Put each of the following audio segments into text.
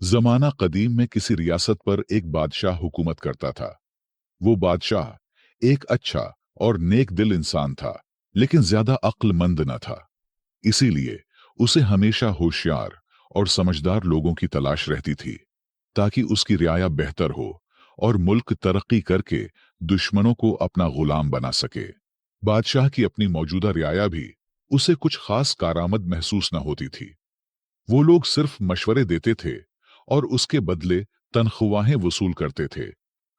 जमाना कदीम में किसी रियासत पर एक बादशाह हुकूमत करता था। वो बादशाह एक अच्छा और नेक दिल इंसान था, लेकिन ज्यादा अक्लमंद न था। इसीलिए उसे हमेशा होशियार और समझदार लोगों की तलाश रहती थी, ताकि उसकी रियाया बेहतर हो और मुल्क तरक्की करके दुश्मनों को अपना गुलाम बना सके। बादशाह की अपनी मौजूदा रियाया भी उसे कुछ खास कारामद महसूस न होती थी। वो लोग सिर्फ मशवरे देते थे और उसके बदले तनख्वाहें वसूल करते थे,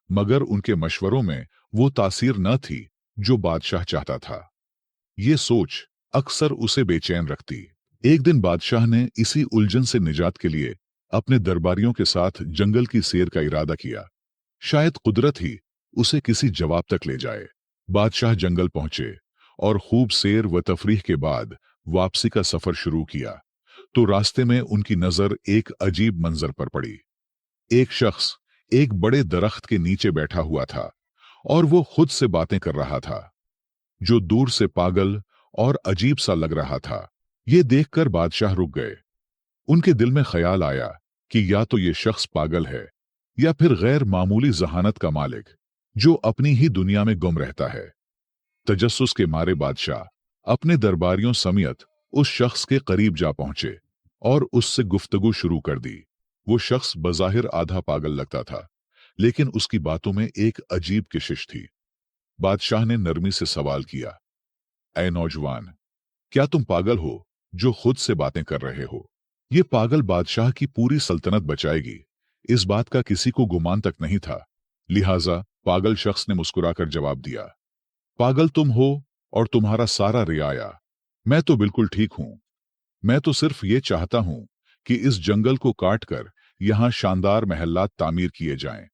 मगर उनके मशवरों में वो तासीर न थी जो बादशाह चाहता था। ये सोच अक्सर उसे बेचैन रखती। एक दिन बादशाह ने इसी उलझन से निजात के लिए अपने दरबारियों के साथ जंगल की सैर का इरादा किया। शायद कुदरत ही उसे किसी जवाब तक ले जाए। बादशाह जंगल पहुंचे और खूब सैर व तफरीह के बाद वापसी का सफर शुरू किया, तो रास्ते में उनकी नजर एक अजीब मंजर पर पड़ी। एक शख्स एक बड़े दरख्त के नीचे बैठा हुआ था और वो खुद से बातें कर रहा था, जो दूर से पागल और अजीब सा लग रहा था। ये देखकर बादशाह रुक गए। उनके दिल में ख्याल आया कि या तो ये शख्स पागल है या फिर गैर मामूली जहानत का मालिक, जो अपनी ही दुनिया में गुम रहता है। तजस्सुस के मारे बादशाह अपने दरबारियों समेत उस शख्स के करीब जा पहुंचे और उससे गुफ्तगू शुरू कर दी। वो शख्स बज़ाहिर आधा पागल लगता था, लेकिन उसकी बातों में एक अजीब कशिश थी। बादशाह ने नरमी से सवाल किया, ऐ नौजवान, क्या तुम पागल हो जो खुद से बातें कर रहे हो? ये पागल बादशाह की पूरी सल्तनत बचाएगी, इस बात का किसी को गुमान तक नहीं था। लिहाजा पागल शख्स ने मुस्कुराकर जवाब दिया, पागल तुम हो और तुम्हारा सारा रियाया। मैं तो बिल्कुल ठीक हूं। मैं तो सिर्फ ये चाहता हूं कि इस जंगल को काट कर यहां शानदार महल्लात तामीर किए जाएं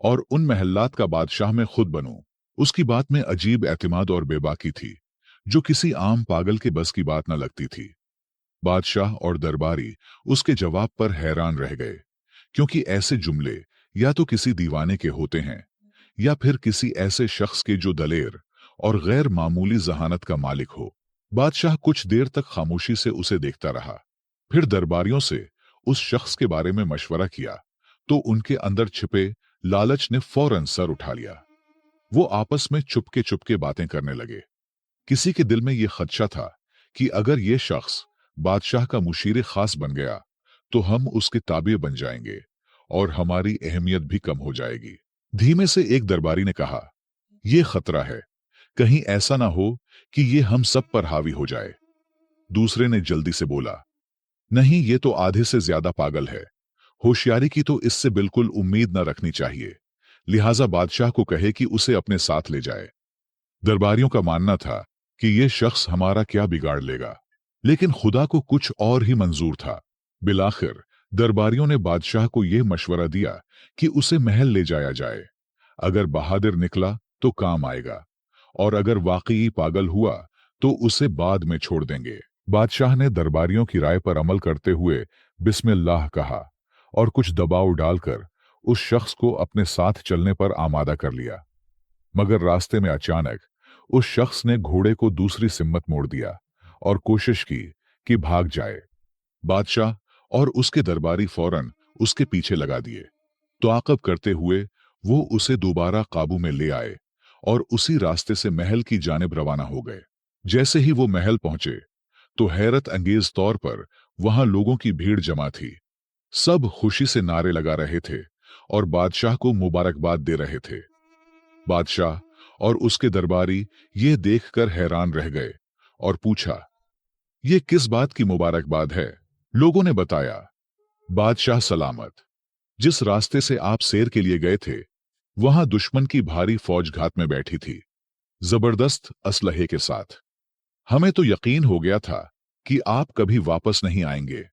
और उन महल्लात का बादशाह मैं खुद बनूं। उसकी बात में अजीब एतमाद और बेबाकी थी, जो किसी आम पागल के बस की बात न लगती थी। बादशाह और दरबारी उसके जवाब पर हैरान रह गए, क्योंकि ऐसे जुमले या तो किसी दीवाने के होते हैं या फिर किसी ऐसे शख्स के जो दलेर और गैर मामूली जहानत का मालिक हो। बादशाह कुछ देर तक खामोशी से उसे देखता रहा, फिर दरबारियों से उस शख्स के बारे में मशवरा किया, तो उनके अंदर छिपे लालच ने फौरन सर उठा लिया। वो आपस में चुपके चुपके बातें करने लगे। किसी के दिल में ये खदशा था कि अगर ये शख्स बादशाह का मुशीर खास बन गया, तो हम उसके ताबे बन जाएंगे और हमारी अहमियत भी कम हो जाएगी। धीमे से एक दरबारी ने कहा, ये खतरा है, कहीं ऐसा ना हो कि ये हम सब पर हावी हो जाए। दूसरे ने जल्दी से बोला, नहीं, ये तो आधे से ज्यादा पागल है। होशियारी की तो इससे बिल्कुल उम्मीद न रखनी चाहिए। लिहाजा बादशाह को कहे कि उसे अपने साथ ले जाए। दरबारियों का मानना था कि ये शख्स हमारा क्या बिगाड़ लेगा, लेकिन खुदा को कुछ और ही मंजूर था। बिलाखिर दरबारियों ने बादशाह को यह मशवरा दिया कि उसे महल ले जाया जाए। अगर बहादुर निकला तो काम आएगा, और अगर वाकई पागल हुआ तो उसे बाद में छोड़ देंगे। बादशाह ने दरबारियों की राय पर अमल करते हुए बिस्मिल्लाह कहा और कुछ दबाव डालकर उस शख्स को अपने साथ चलने पर आमादा कर लिया। मगर रास्ते में अचानक उस शख्स ने घोड़े को दूसरी सिम्मत मोड़ दिया और कोशिश की कि भाग जाए। बादशाह और उसके दरबारी फौरन उसके पीछे लगा दिए। ताक़ब करते हुए वो उसे दोबारा काबू में ले आए और उसी रास्ते से महल की जानिब रवाना हो गए। जैसे ही वो महल पहुंचे, तो हैरत अंगेज तौर पर वहां लोगों की भीड़ जमा थी। सब खुशी से नारे लगा रहे थे और बादशाह को मुबारकबाद दे रहे थे। बादशाह और उसके दरबारी ये देखकर हैरान रह गए और पूछा, ये किस बात की मुबारकबाद है? लोगों ने बताया, बादशाह सलामत, जिस रास्ते से आप सैर के लिए गए थे, वहां दुश्मन की भारी फौज घात में बैठी थी, जबरदस्त असलहे के साथ। हमें तो यकीन हो गया था कि आप कभी वापस नहीं आएंगे।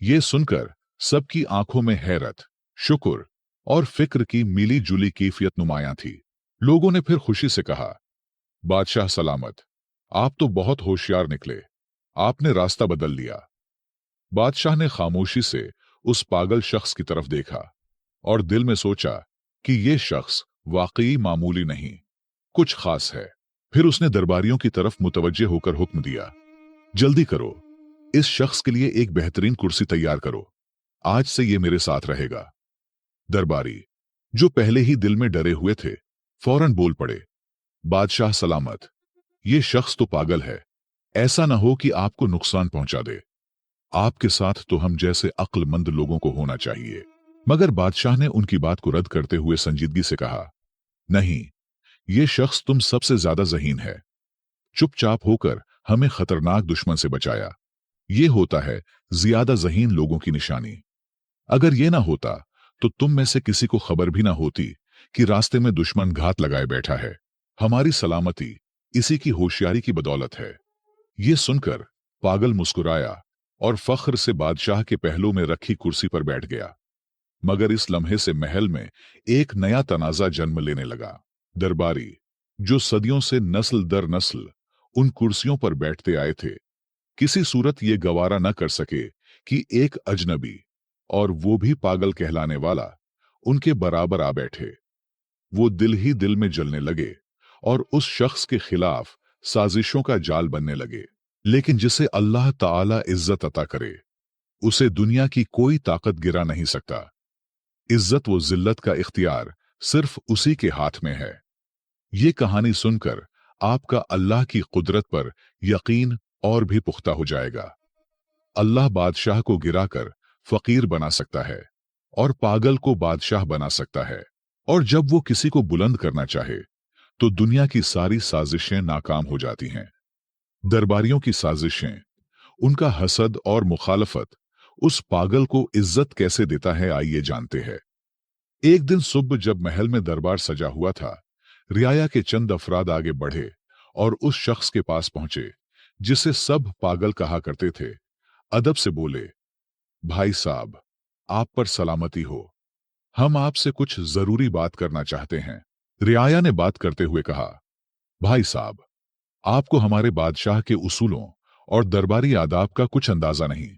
ये सुनकर सबकी आंखों में हैरत, शुक्र और फिक्र की मिली जुली कैफियत नुमायां थी। लोगों ने फिर खुशी से कहा, बादशाह सलामत, आप तो बहुत होशियार निकले, आपने रास्ता बदल लिया। बादशाह ने खामोशी से उस पागल शख्स की तरफ देखा और दिल में सोचा कि यह शख्स वाकई मामूली नहीं, कुछ खास है। फिर उसने दरबारियों की तरफ मुतवज्जे होकर हुक्म दिया, जल्दी करो, इस शख्स के लिए एक बेहतरीन कुर्सी तैयार करो। आज से ये मेरे साथ रहेगा। दरबारी, जो पहले ही दिल में डरे हुए थे, फौरन बोल पड़े, बादशाह सलामत। ये शख्स तो पागल है, ऐसा न हो कि आपको नुकसान पहुंचा दे। आपके साथ तो हम जैसे अक्लमंद लोगों को होना चाहिए। मगर बादशाह ने उनकी बात को रद्द करते हुए संजीदगी से कहा, नहीं, ये शख्स तुम सबसे ज्यादा ज़हीन है। चुपचाप होकर हमें खतरनाक दुश्मन से बचाया। ये होता है ज्यादा ज़हीन लोगों की निशानी। अगर ये ना होता तो तुम में से किसी को खबर भी ना होती कि रास्ते में दुश्मन घात लगाए बैठा है। हमारी सलामती इसी की होशियारी की बदौलत है। ये सुनकर पागल मुस्कुराया और फख्र से बादशाह के पहलू में रखी कुर्सी पर बैठ गया। मगर इस लम्हे से महल में एक नया तनाजा जन्म लेने लगा। दरबारी, जो सदियों से नस्ल दर नस्ल उन कुर्सियों पर बैठते आए थे, किसी सूरत ये गवारा न कर सके कि एक अजनबी, और वो भी पागल कहलाने वाला, उनके बराबर आ बैठे। वो दिल ही दिल में जलने लगे और उस शख्स के खिलाफ साजिशों का जाल बनने लगे। लेकिन जिसे अल्लाह ताला इज्जत अता करे, उसे दुनिया की कोई ताकत गिरा नहीं सकता। इज्जत व जिल्लत का इख्तियार सिर्फ उसी के हाथ में है। ये कहानी सुनकर आपका अल्लाह की कुदरत पर यकीन और भी पुख्ता हो जाएगा। अल्लाह बादशाह को गिराकर फकीर बना सकता है और पागल को बादशाह बना सकता है। और जब वो किसी को बुलंद करना चाहे तो दुनिया की सारी साजिशें नाकाम हो जाती हैं। दरबारियों की साजिशें, उनका हसद और मुखालफत उस पागल को इज्जत कैसे देता है, आइए जानते हैं। एक दिन सुबह जब महल में दरबार सजा हुआ था, रियाया के चंद अफराद आगे बढ़े और उस शख्स के पास पहुंचे जिसे सब पागल कहा करते थे। अदब से बोले, भाई साहब, आप पर सलामती हो। हम आपसे कुछ जरूरी बात करना चाहते हैं। रियाया ने बात करते हुए कहा, भाई साहब, आपको हमारे बादशाह के उसूलों और दरबारी आदाब का कुछ अंदाजा नहीं।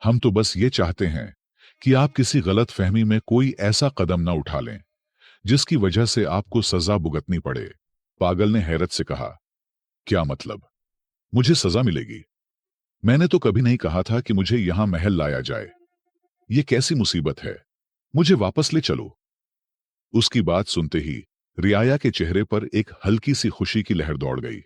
हम तो बस ये चाहते हैं कि आप किसी गलत फहमी में कोई ऐसा कदम न उठा लें जिसकी वजह से आपको सजा भुगतनी पड़े। पागल ने हैरत से कहा, क्या मतलब? मुझे सजा मिलेगी? मैंने तो कभी नहीं कहा था कि मुझे यहां महल लाया जाए। ये कैसी मुसीबत है? मुझे वापस ले चलो। उसकी बात सुनते ही रियाया के चेहरे पर एक हल्की सी खुशी की लहर दौड़ गई।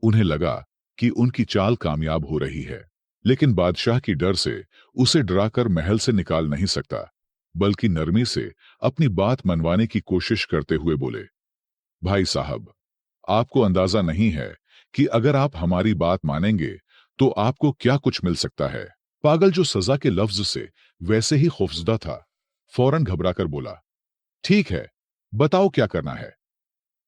उन्हें लगा कि उनकी चाल कामयाब हो रही है। लेकिन बादशाह की डर से उसे डराकर महल से निकाल नहीं सकता, बल्कि नरमी से अपनी बात मनवाने की कोशिश करते हुए बोले, भाई साहब, आपको अंदाजा नहीं है कि अगर आप हमारी बात मानेंगे तो आपको क्या कुछ मिल सकता है। पागल, जो सजा के लफ्ज से वैसे ही खौफजदा था, फौरन घबराकर बोला, ठीक है, बताओ क्या करना है।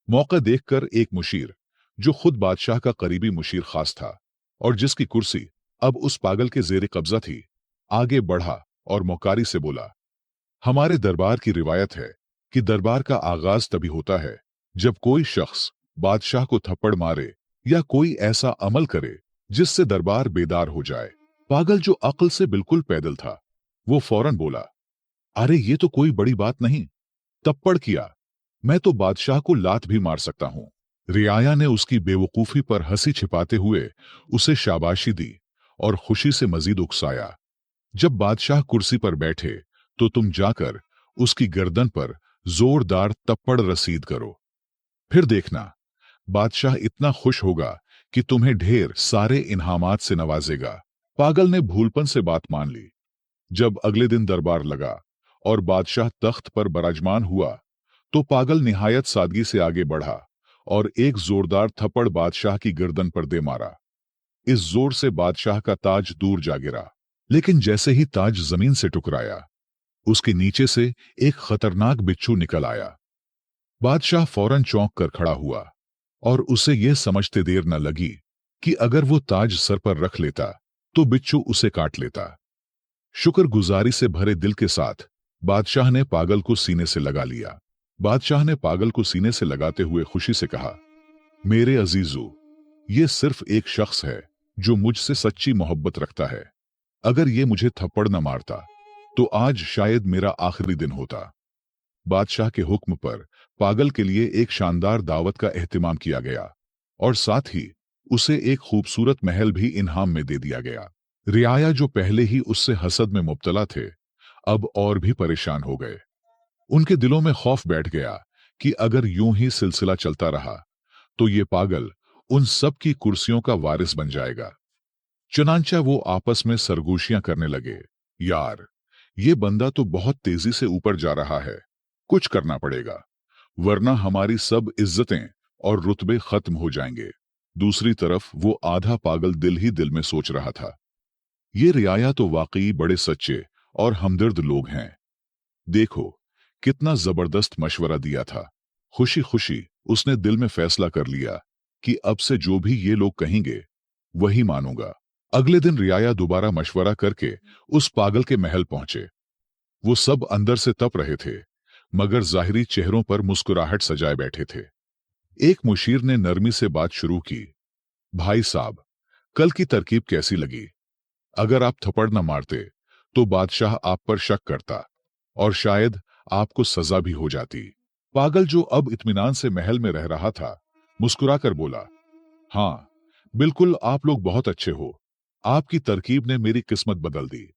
मौका देखकर एक मुशीर, जो खुद बादशाह का करीबी मुशीर खास था और जिसकी कुर्सी अब उस पागल के जेर कब्जा थी, आगे बढ़ा और मौकारी से बोला, हमारे दरबार की रिवायत है कि दरबार का आगाज तभी होता है जब कोई शख्स बादशाह को थप्पड़ मारे या कोई ऐसा अमल करे जिससे दरबार बेदार हो जाए। पागल, जो अक्ल से बिल्कुल पैदल था, वो फौरन बोला, अरे ये तो कोई बड़ी बात नहीं। थप्पड़ किया, मैं तो बादशाह को लात भी मार सकता हूं। रियाया ने उसकी बेवकूफी पर हंसी छिपाते हुए उसे शाबाशी दी और खुशी से मजीद उकसाया। जब बादशाह कुर्सी पर बैठे तो तुम जाकर उसकी गर्दन पर जोरदार थप्पड़ रसीद करो। फिर देखना, बादशाह इतना खुश होगा कि तुम्हें ढेर सारे इनामात से नवाजेगा। पागल ने भूलपन से बात मान ली। जब अगले दिन दरबार लगा और बादशाह तख्त पर बराजमान हुआ, तो पागल निहायत सादगी से आगे बढ़ा और एक जोरदार थप्पड़ बादशाह की गर्दन पर दे मारा। इस जोर से बादशाह का ताज दूर जा गिरा। लेकिन जैसे ही ताज जमीन से टकराया, उसके नीचे से एक खतरनाक बिच्छू निकल आया। बादशाह फौरन चौंक कर खड़ा हुआ और उसे यह समझते देर न लगी कि अगर वो ताज सर पर रख लेता तो बिच्छू उसे काट लेता। शुक्रगुजारी से भरे दिल के साथ बादशाह ने पागल को सीने से लगा लिया। बादशाह ने पागल को सीने से लगाते हुए खुशी से कहा, मेरे अजीजों, ये सिर्फ एक शख्स है जो मुझसे सच्ची मोहब्बत रखता है। अगर ये मुझे थप्पड़ न मारता तो आज शायद मेरा आखिरी दिन होता। बादशाह के हुक्म पर पागल के लिए एक शानदार दावत का एहतिमाम किया गया और साथ ही उसे एक खूबसूरत महल भी इनाम में दे दिया गया। रियाया जो पहले ही उससे हसद में मुब्तला थे, अब और भी परेशान हो गए। उनके दिलों में खौफ बैठ गया कि अगर यूं ही सिलसिला चलता रहा तो ये पागल उन सब की कुर्सियों का वारिस बन जाएगा। चुनांचा वो आपस में सरगोशियां करने लगे। यार, ये बंदा तो बहुत तेजी से ऊपर जा रहा है, कुछ करना पड़ेगा, वरना हमारी सब इज्जतें और रुतबे खत्म हो जाएंगे। दूसरी तरफ वो आधा पागल दिल ही दिल में सोच रहा था, ये रियाया तो वाकई बड़े सच्चे और हमदर्द लोग हैं। देखो कितना जबरदस्त मशवरा दिया था। खुशी खुशी उसने दिल में फैसला कर लिया कि अब से जो भी ये लोग कहेंगे वही मानूंगा। अगले दिन रियाया दोबारा मशवरा करके उस पागल के महल पहुंचे। वो सब अंदर से तप रहे थे, मगर जाहिरी चेहरों पर मुस्कुराहट सजाए बैठे थे। एक मुशीर ने नरमी से बात शुरू की, भाई साहब, कल की तरकीब कैसी लगी? अगर आप थप्पड़ न मारते तो बादशाह आप पर शक करता और शायद आपको सजा भी हो जाती। पागल जो अब इत्मीनान से महल में रह रहा था, मुस्कुराकर बोला, हाँ, बिल्कुल, आप लोग बहुत अच्छे हो। आपकी तरकीब ने मेरी किस्मत बदल दी।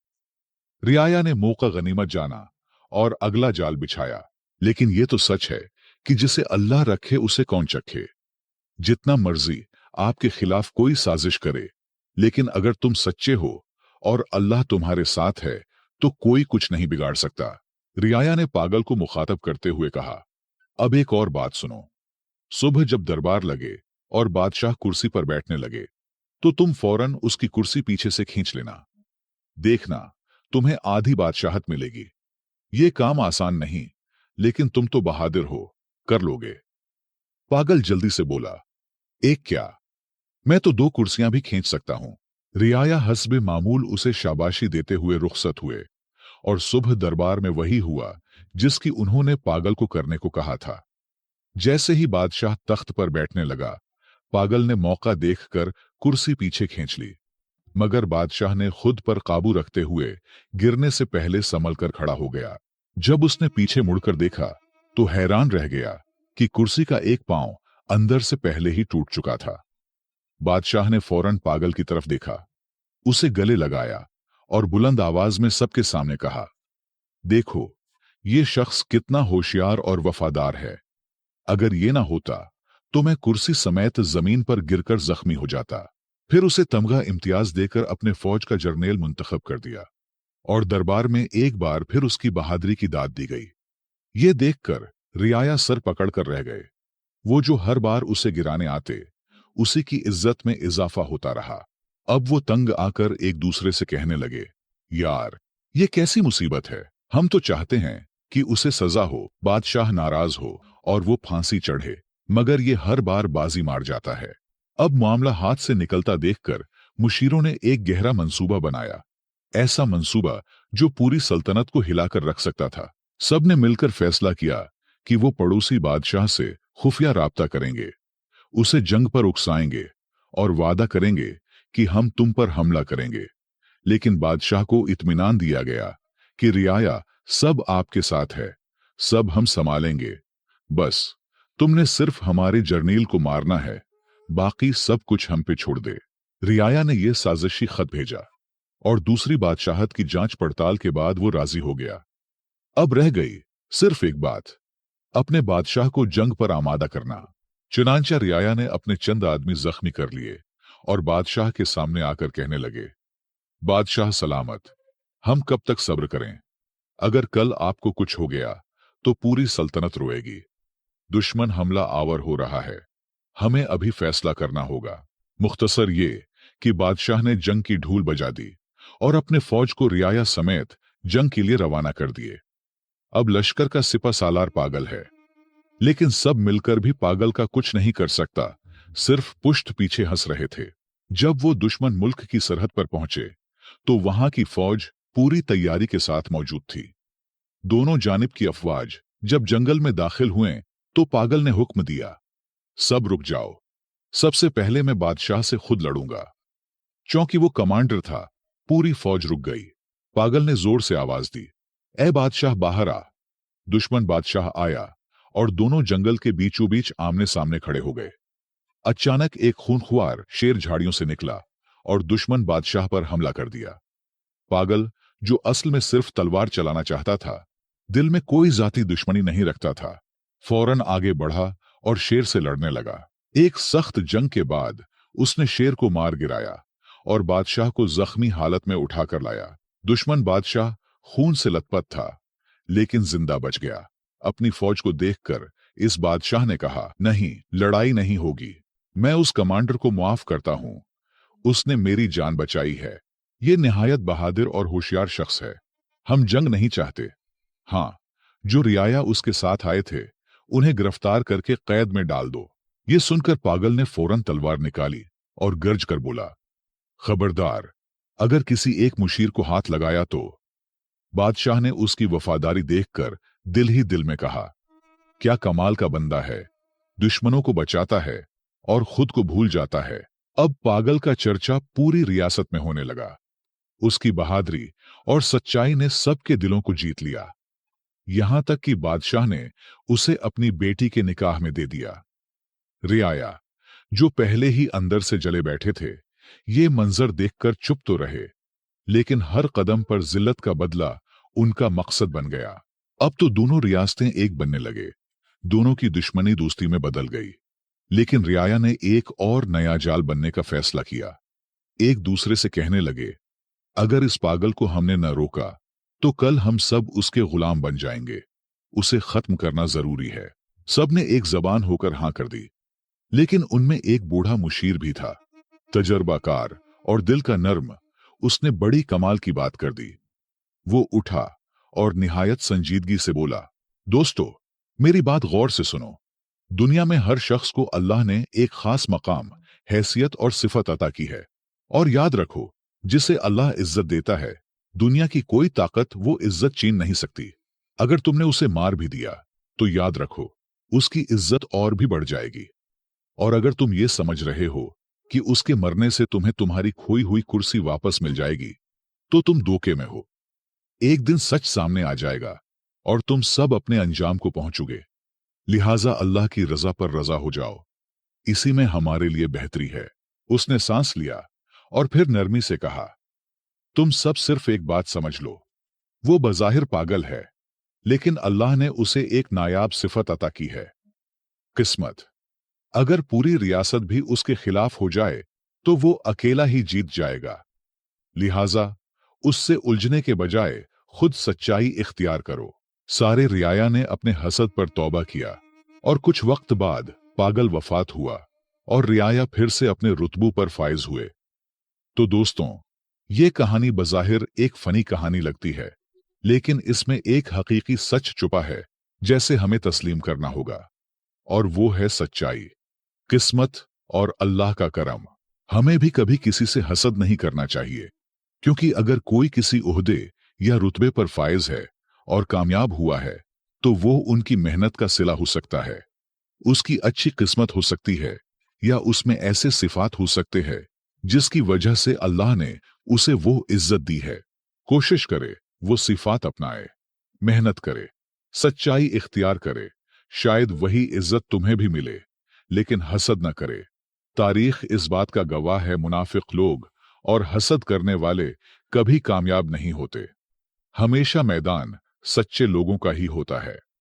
रियाया ने मौका गनीमत जाना और अगला जाल बिछाया। लेकिन ये तो सच है कि जिसे अल्लाह रखे उसे कौन चखे। जितना मर्जी आपके खिलाफ कोई साजिश करे, लेकिन अगर तुम सच्चे हो और अल्लाह तुम्हारे साथ है तो कोई कुछ नहीं बिगाड़ सकता। रियाया ने पागल को मुखातब करते हुए कहा, अब एक और बात सुनो। सुबह जब दरबार लगे और बादशाह कुर्सी पर बैठने लगे तो तुम फौरन उसकी कुर्सी पीछे से खींच लेना। देखना, तुम्हें आधी बादशाहत मिलेगी। ये काम आसान नहीं, लेकिन तुम तो बहादुर हो, कर लोगे। पागल जल्दी से बोला, एक क्या, मैं तो दो कुर्सियां भी खींच सकता हूं। रियाया हस्बे मामूल उसे शाबाशी देते हुए रुखसत हुए और सुबह दरबार में वही हुआ जिसकी उन्होंने पागल को करने को कहा था। जैसे ही बादशाह तख्त पर बैठने लगा, पागल ने मौका देखकर कुर्सी पीछे खींच ली, मगर बादशाह ने खुद पर काबू रखते हुए गिरने से पहले संभल कर खड़ा हो गया। जब उसने पीछे मुड़कर देखा तो हैरान रह गया कि कुर्सी का एक पांव अंदर से पहले ही टूट चुका था। बादशाह ने फौरन पागल की तरफ देखा, उसे गले लगाया और बुलंद आवाज में सबके सामने कहा, देखो, ये शख्स कितना होशियार और वफादार है। अगर ये ना होता तो मैं कुर्सी समेत जमीन पर गिरकर जख्मी हो जाता। फिर उसे तमगा इम्तियाज देकर अपने फौज का जर्नेल मुंतखब कर दिया और दरबार में एक बार फिर उसकी बहादुरी की दाद दी गई। ये देखकर रियाया सर पकड़कर रह गए। वो जो हर बार उसे गिराने आते, उसी की इज्जत में इजाफा होता रहा। अब वो तंग आकर एक दूसरे से कहने लगे, यार, ये कैसी मुसीबत है। हम तो चाहते हैं कि उसे सजा हो, बादशाह नाराज हो और वो फांसी चढ़े, मगर ये हर बार बाजी मार जाता है। अब मामला हाथ से निकलता देखकर मुशीरों ने एक गहरा मंसूबा बनाया, ऐसा मंसूबा जो पूरी सल्तनत को हिलाकर रख सकता था। सबने मिलकर फैसला किया कि वो पड़ोसी बादशाह से खुफिया राब्ता करेंगे, उसे जंग पर उकसाएंगे और वादा करेंगे कि हम तुम पर हमला करेंगे। लेकिन बादशाह को इत्मीनान दिया गया कि रियाया सब आपके साथ है, सब हम संभालेंगे। बस तुमने सिर्फ हमारे जर्नील को मारना है, बाकी सब कुछ हम पे छोड़ दे। रियाया ने यह साजिशी खत भेजा और दूसरी बादशाहत की जांच पड़ताल के बाद वो राजी हो गया। अब रह गई सिर्फ एक बात, अपने बादशाह को जंग पर आमादा करना। चुनांचा रियाया ने अपने चंद आदमी जख्मी कर लिए और बादशाह के सामने आकर कहने लगे, बादशाह सलामत, हम कब तक सब्र करें? अगर कल आपको कुछ हो गया तो पूरी सल्तनत रोएगी। दुश्मन हमला आवर हो रहा है, हमें अभी फैसला करना होगा। मुख्तसर ये कि बादशाह ने जंग की ढूल बजा दी और अपने फौज को रियाया समेत जंग के लिए रवाना कर दिए। अब लश्कर का सिपा सालार पागल है, लेकिन सब मिलकर भी पागल का कुछ नहीं कर सकता, सिर्फ पुष्ट पीछे हंस रहे थे। जब वो दुश्मन मुल्क की सरहद पर पहुंचे तो वहां की फौज पूरी तैयारी के साथ मौजूद थी। दोनों जानिब की अफवाज जब जंगल में दाखिल हुए तो पागल ने हुक्म दिया, सब रुक जाओ, सबसे पहले मैं बादशाह से खुद लड़ूंगा। चूंकि वो कमांडर था, पूरी फौज रुक गई। पागल ने जोर से आवाज दी, ए बादशाह बाहर आ। दुश्मन बादशाह आया और दोनों जंगल के बीचों बीच आमने सामने खड़े हो गए। अचानक एक खूंखार शेर झाड़ियों से निकला और दुश्मन बादशाह पर हमला कर दिया। पागल, जो असल में सिर्फ तलवार चलाना चाहता था, दिल में कोई जाती दुश्मनी नहीं रखता था, फौरन आगे बढ़ा और शेर से लड़ने लगा। एक सख्त जंग के बाद उसने शेर को मार गिराया और बादशाह को जख्मी हालत में उठाकर लाया। दुश्मन बादशाह खून से लथपथ था, लेकिन जिंदा बच गया। अपनी फौज को देखकर इस बादशाह ने कहा, नहीं, लड़ाई नहीं होगी। मैं उस कमांडर को माफ करता हूं, उसने मेरी जान बचाई है। ये निहायत बहादुर और होशियार शख्स है। हम जंग नहीं चाहते। हाँ, जो रियाया उसके साथ आए थे, उन्हें गिरफ्तार करके कैद में डाल दो। ये सुनकर पागल ने फौरन तलवार निकाली और गर्ज कर बोला, खबरदार, अगर किसी एक मुशीर को हाथ लगाया तो। बादशाह ने उसकी वफादारी देखकर दिल ही दिल में कहा, क्या कमाल का बंदा है, दुश्मनों को बचाता है और खुद को भूल जाता है। अब पागल का चर्चा पूरी रियासत में होने लगा। उसकी बहादुरी और सच्चाई ने सबके दिलों को जीत लिया, यहां तक कि बादशाह ने उसे अपनी बेटी के निकाह में दे दिया। रियाया, जो पहले ही अंदर से जले बैठे थे, ये मंजर देखकर चुप तो रहे, लेकिन हर कदम पर जिल्लत का बदला उनका मकसद बन गया। अब तो दोनों रियासतें एक बनने लगे, दोनों की दुश्मनी दोस्ती में बदल गई। लेकिन रियाया ने एक और नया जाल बनने का फैसला किया। एक दूसरे से कहने लगे, अगर इस पागल को हमने न रोका तो कल हम सब उसके गुलाम बन जाएंगे। उसे खत्म करना जरूरी है। सब ने एक जबान होकर हां कर दी। लेकिन उनमें एक बूढ़ा मुशीर भी था, तजर्बाकार और दिल का नर्म। उसने बड़ी कमाल की बात कर दी। वो उठा और निहायत संजीदगी से बोला, दोस्तों, मेरी बात गौर से सुनो। दुनिया में हर शख्स को अल्लाह ने एक खास मकाम, हैसियत और सिफत अता की है। और याद रखो, जिसे अल्लाह इज्जत देता है, दुनिया की कोई ताकत वो इज्जत छीन नहीं सकती। अगर तुमने उसे मार भी दिया तो याद रखो, उसकी इज्जत और भी बढ़ जाएगी। और अगर तुम ये समझ रहे हो कि उसके मरने से तुम्हें तुम्हारी खोई हुई कुर्सी वापस मिल जाएगी, तो तुम धोखे में हो। एक दिन सच सामने आ जाएगा और तुम सब अपने अंजाम को पहुंचोगे। लिहाजा अल्लाह की रजा पर रजा हो जाओ, इसी में हमारे लिए बेहतरी है। उसने सांस लिया और फिर नरमी से कहा, तुम सब सिर्फ एक बात समझ लो, वो बज़ाहिर पागल है, लेकिन अल्लाह ने उसे एक नायाब सिफत अता की है, किस्मत। अगर पूरी रियासत भी उसके खिलाफ हो जाए तो वो अकेला ही जीत जाएगा। लिहाजा उससे उलझने के बजाय खुद सच्चाई इख्तियार करो। सारे रियाया ने अपने हसद पर तौबा किया और कुछ वक्त बाद पागल वफात हुआ और रियाया फिर से अपने रुतबों पर फायज हुए। तो दोस्तों, ये कहानी बज़ाहिर एक फनी कहानी लगती है, लेकिन इसमें एक हकीकी सच छुपा है जैसे हमें तस्लीम करना होगा, और वो है सच्चाई, किस्मत और अल्लाह का करम। हमें भी कभी किसी से हसद नहीं करना चाहिए, क्योंकि अगर कोई किसी ओहदे या रुतबे पर फायज है और कामयाब हुआ है, तो वो उनकी मेहनत का सिला हो सकता है, उसकी अच्छी किस्मत हो सकती है, या उसमें ऐसे सिफात हो सकते हैं जिसकी वजह से अल्लाह ने उसे वो इज्जत दी है। कोशिश करे वो सिफात अपनाए, मेहनत करे, सच्चाई इख्तियार करे, शायद वही इज्जत तुम्हें भी मिले। लेकिन हसद न करे। तारीख इस बात का गवाह है, मुनाफिक लोग और हसद करने वाले कभी कामयाब नहीं होते। हमेशा मैदान सच्चे लोगों का ही होता है।